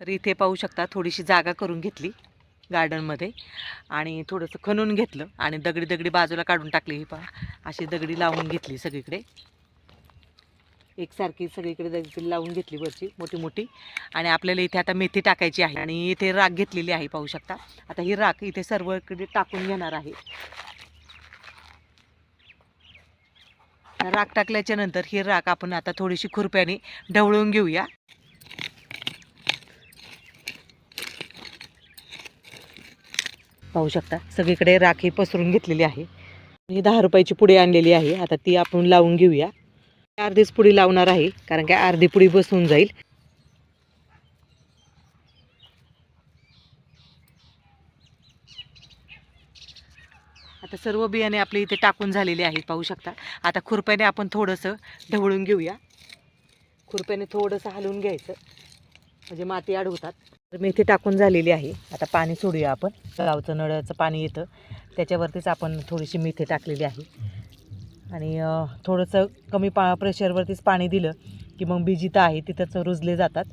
तर इथे पाहू शकता थोडीशी जागा करून घेतली गार्डनमध्ये आणि थोडंसं खणून घेतलं आणि दगडी दगडी बाजूला काढून टाकली. ही पहा अशी दगडी लावून घेतली सगळीकडे, एकसारखी सगळीकडे दगडी लावून घेतली वरची मोठी मोठी. आणि आपल्याला इथे आता मेथी टाकायची आहे आणि इथे राख घेतलेली आहे पाहू शकता. आता ही राख इथे सर्वकडे टाकून घेणार आहे. राख टाकल्याच्या नंतर ही राख आपण आता थोडीशी खुरप्याने ढवळून घेऊया. पाहू शकता सगळीकडे राख ही पसरून घेतलेली आहे. ही 10 रुपयाची पुडी आणलेली आहे. आता ती आपण लावून घेऊया. अर्धीच पुडी लावणार आहे कारण काय अर्धी पुडी बसून जाईल. आता सर्व बियाणे आपले इथे टाकून झालेले आहेत पाहू शकता. आता खुरप्याने आपण थोडंसं ढवळून घेऊया. खुरप्याने थोडंसं हलवून घ्यायचं म्हणजे माती अडवतात. तर मेथी टाकून झालेली आहे. आता पाणी सोडूया आपण. गावचं नळाचं पाणी येतं त्याच्यावरतीच आपण थोडीशी मेथी टाकलेली आहे. आणि थोडंसं कमी प्रेशरवरतीच पाणी दिलं की मग बी जिथं आहे तिथंच रुजले जातात.